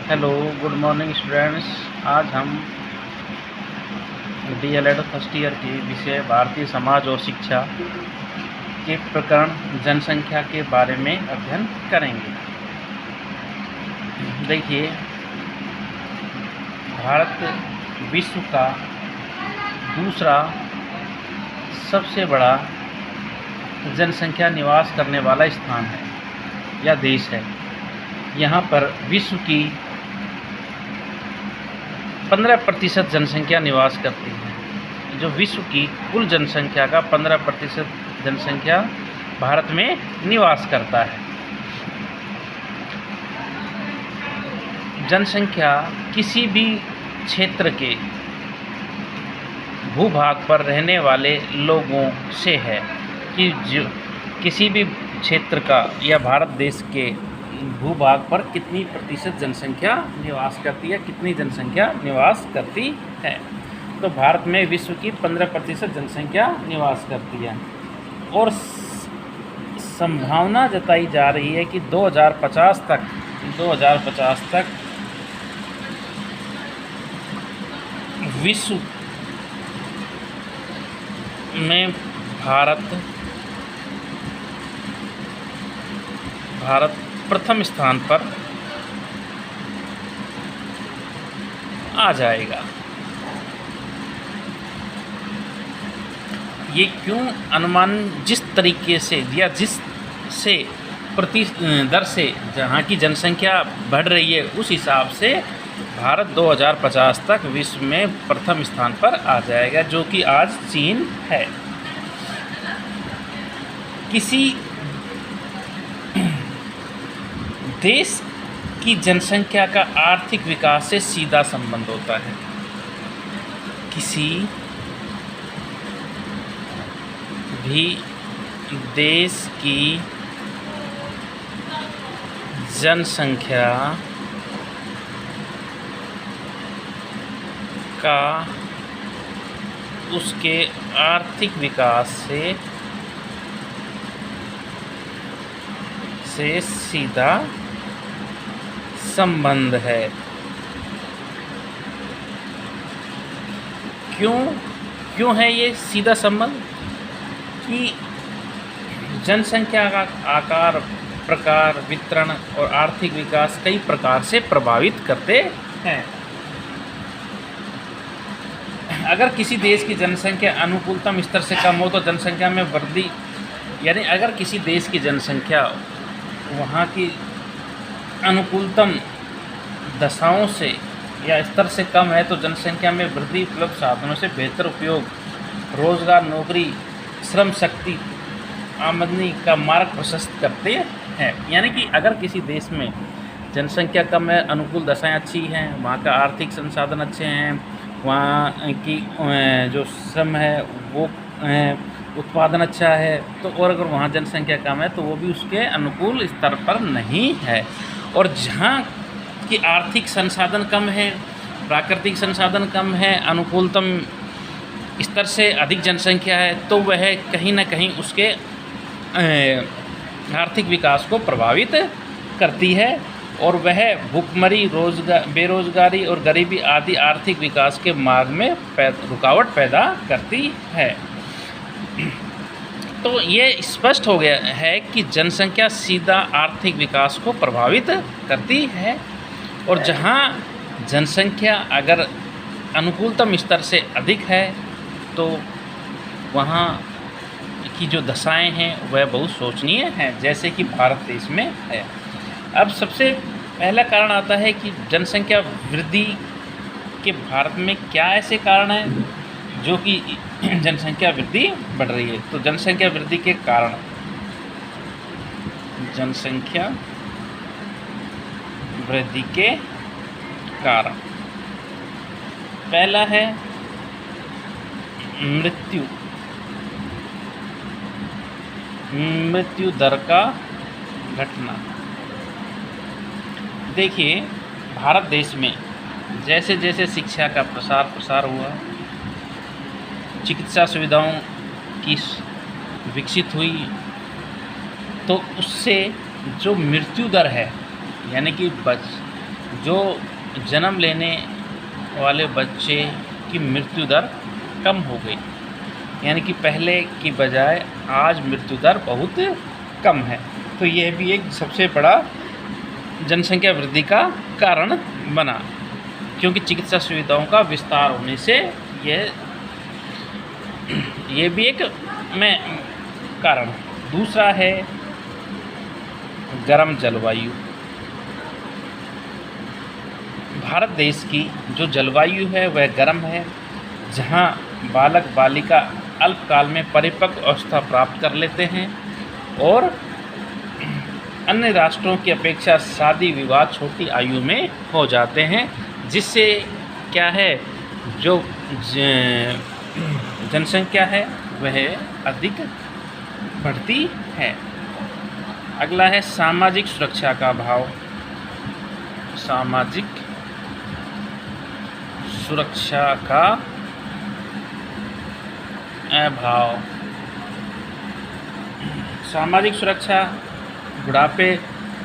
Hello, good morning students. आज हम DElEd first year की विषय भारतीय समाज और शिक्षा के प्रकरण जनसंख्या के बारे में अध्ययन करेंगे। देखिए, भारत विश्व का दूसरा सबसे बड़ा जनसंख्या निवास करने वाला स्थान है या देश है। यहाँ पर विश्व की 15% जनसंख्या निवास करती है। जो विश्व की कुल जनसंख्या का 15% जनसंख्या भारत में निवास करता है। जनसंख्या किसी भी क्षेत्र के भूभाग पर रहने वाले लोगों से है कि जो किसी भी क्षेत्र का या भारत देश के भूभाग पर कितनी प्रतिशत जनसंख्या निवास करती है, कितनी जनसंख्या निवास करती है। तो भारत में विश्व की 15% जनसंख्या निवास करती है और संभावना जताई जा रही है कि 2050 तक विश्व में भारत प्रथम स्थान पर आ जाएगा। ये क्यों अनुमान जिस तरीके से या जिस से प्रति दर से जहाँ की जनसंख्या बढ़ रही है, उस हिसाब से भारत 2050 तक विश्व में प्रथम स्थान पर आ जाएगा, जो कि आज चीन है। किसी देश की जनसंख्या का आर्थिक विकास से सीधा संबंध होता है। किसी भी देश की जनसंख्या का उसके आर्थिक विकास से सीधा संबंध है। क्यों है ये सीधा संबंध? कि जनसंख्या का आकार, प्रकार, वितरण और आर्थिक विकास कई प्रकार से प्रभावित करते हैं। अगर किसी देश की जनसंख्या अनुकूलतम स्तर से कम हो तो जनसंख्या में वृद्धि, यानी अगर किसी देश की जनसंख्या वहाँ की अनुकूलतम दशाओं से या स्तर से कम है तो जनसंख्या में वृद्धि उपलब्ध साधनों से बेहतर उपयोग, रोजगार, नौकरी, श्रम शक्ति, आमदनी का मार्ग प्रशस्त करते हैं। यानी कि अगर किसी देश में जनसंख्या कम है, अनुकूल दशाएं अच्छी हैं, वहाँ का आर्थिक संसाधन अच्छे हैं, वहाँ की जो श्रम है वो उत्पादन अच्छा है, तो और अगर वहाँ जनसंख्या कम है तो वो भी उसके अनुकूल स्तर पर नहीं है। और जहाँ की आर्थिक संसाधन कम है, प्राकृतिक संसाधन कम है, अनुकूलतम स्तर से अधिक जनसंख्या है, तो वह कहीं ना कहीं उसके आर्थिक विकास को प्रभावित करती है और वह भूखमरी, बेरोजगारी और गरीबी आदि आर्थिक विकास के मार्ग में रुकावट पैदा करती है। तो ये स्पष्ट हो गया है कि जनसंख्या सीधा आर्थिक विकास को प्रभावित करती है और जहाँ जनसंख्या अगर अनुकूलतम स्तर से अधिक है तो वहाँ की जो दशाएं हैं वह बहुत शोचनीय हैं, जैसे कि भारत देश में है। अब सबसे पहला कारण आता है कि जनसंख्या वृद्धि के भारत में क्या ऐसे कारण हैं जो कि जनसंख्या वृद्धि बढ़ रही है। तो जनसंख्या वृद्धि के कारण, जनसंख्या वृद्धि के कारण पहला है मृत्यु दर का घटना। देखिए, भारत देश में जैसे जैसे शिक्षा का प्रसार हुआ, चिकित्सा सुविधाओं की विकसित हुई, तो उससे जो मृत्यु दर है यानी कि जो जन्म लेने वाले बच्चे की मृत्यु दर कम हो गई, यानी कि पहले की बजाय आज मृत्यु दर बहुत कम है। तो यह भी एक सबसे बड़ा जनसंख्या वृद्धि का कारण बना, क्योंकि चिकित्सा सुविधाओं का विस्तार होने से ये भी एक कारण। दूसरा है गर्म जलवायु। भारत देश की जो जलवायु है वह गर्म है, जहां बालक बालिका अल्पकाल में परिपक्व अवस्था प्राप्त कर लेते हैं और अन्य राष्ट्रों की अपेक्षा शादी विवाह छोटी आयु में हो जाते हैं, जिससे क्या है जो जनसंख्या है वह अधिक बढ़ती है। अगला है सामाजिक सुरक्षा का अभाव। सामाजिक सुरक्षा का अभाव। सामाजिक सुरक्षा बुढ़ापे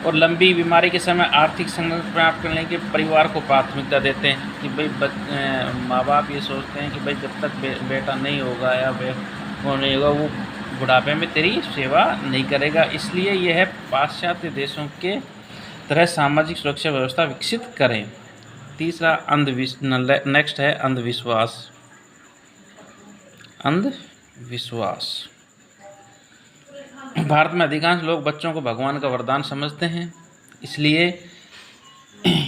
और लंबी बीमारी के समय आर्थिक संरक्षण प्राप्त करने के परिवार को प्राथमिकता देते हैं कि भाई माँ बाप ये सोचते हैं कि भाई जब तक बेटा नहीं होगा या वो नहीं होगा वो बुढ़ापे में तेरी सेवा नहीं करेगा, इसलिए यह पाश्चात्य देशों के तरह सामाजिक सुरक्षा व्यवस्था विकसित करें। तीसरा नेक्स्ट है अंधविश्वास। अंधविश्वास। भारत में अधिकांश लोग बच्चों को भगवान का वरदान समझते हैं, इसलिए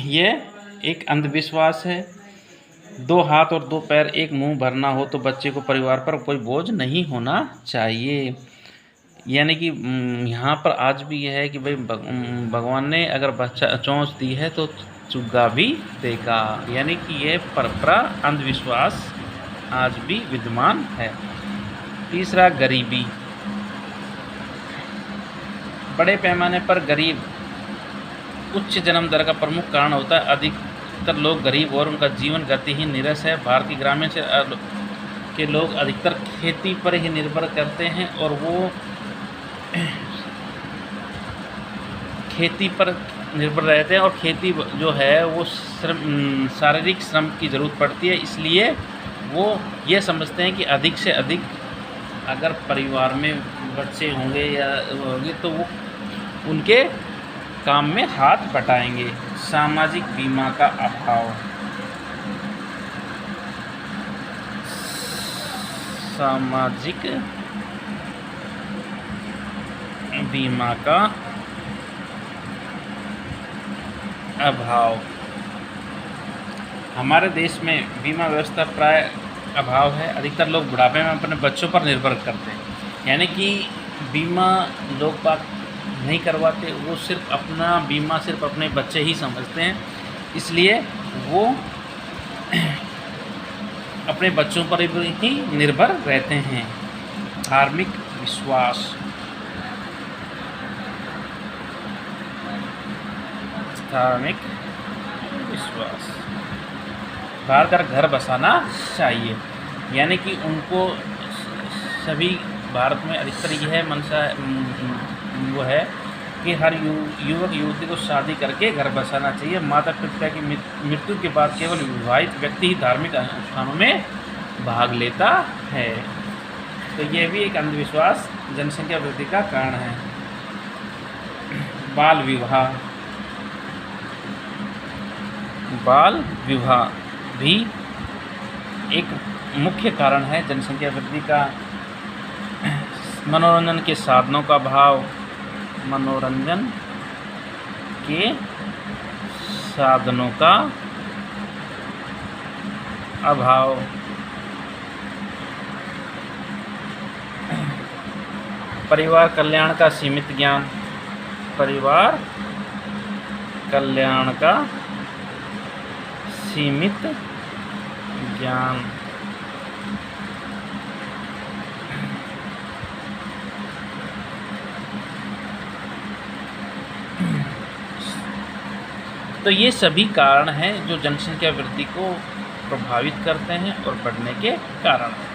यह एक अंधविश्वास है। 2 हाथ और 2 पैर एक मुंह भरना हो तो बच्चे को परिवार पर कोई बोझ नहीं होना चाहिए। यानी कि यहाँ पर आज भी यह है कि भाई भगवान ने अगर बच्चा चोंच दी है तो चुग्गा भी देगा, यानी कि यह परंपरा अंधविश्वास आज भी विद्यमान है। तीसरा गरीबी। बड़े पैमाने पर गरीब उच्च जन्म दर का प्रमुख कारण होता है। अधिकतर लोग गरीब और उनका जीवन गतिहीन निरस है। भारत के ग्रामीण के लोग अधिकतर खेती पर ही निर्भर करते हैं और वो खेती पर निर्भर रहते हैं और खेती जो है वो शारीरिक श्रम की ज़रूरत पड़ती है, इसलिए वो ये समझते हैं कि अधिक से अधिक अगर परिवार में बच्चे होंगे या होंगे तो वो उनके काम में हाथ बटाएंगे। सामाजिक बीमा का अभाव। सामाजिक बीमा का अभाव। हमारे देश में बीमा व्यवस्था प्राय अभाव है। अधिकतर लोग बुढ़ापे में अपने बच्चों पर निर्भर करते हैं, यानी कि बीमा लोग बात नहीं करवाते, वो सिर्फ अपना बीमा सिर्फ अपने बच्चे ही समझते हैं, इसलिए वो अपने बच्चों पर ही निर्भर रहते हैं। धार्मिक विश्वास। धार्मिक विश्वास। भारत का घर बसाना चाहिए, यानी कि उनको सभी भारत में अधिकतर यह मनसा वो है कि हर युवक युवती को शादी करके घर बसाना चाहिए। माता पिता की मृत्यु के बाद केवल विवाहित व्यक्ति ही धार्मिक अनुष्ठानों में भाग लेता है। तो यह भी एक अंधविश्वास जनसंख्या वृद्धि का कारण है। बाल विवाह। बाल विवाह भी एक मुख्य कारण है जनसंख्या वृद्धि का। मनोरंजन के साधनों का अभाव। मनोरंजन के साधनों का अभाव। परिवार कल्याण का सीमित ज्ञान। परिवार कल्याण का सीमित ज्ञान। तो ये सभी कारण हैं जो जनसंख्या वृद्धि को प्रभावित करते हैं और बढ़ने के कारण हैं।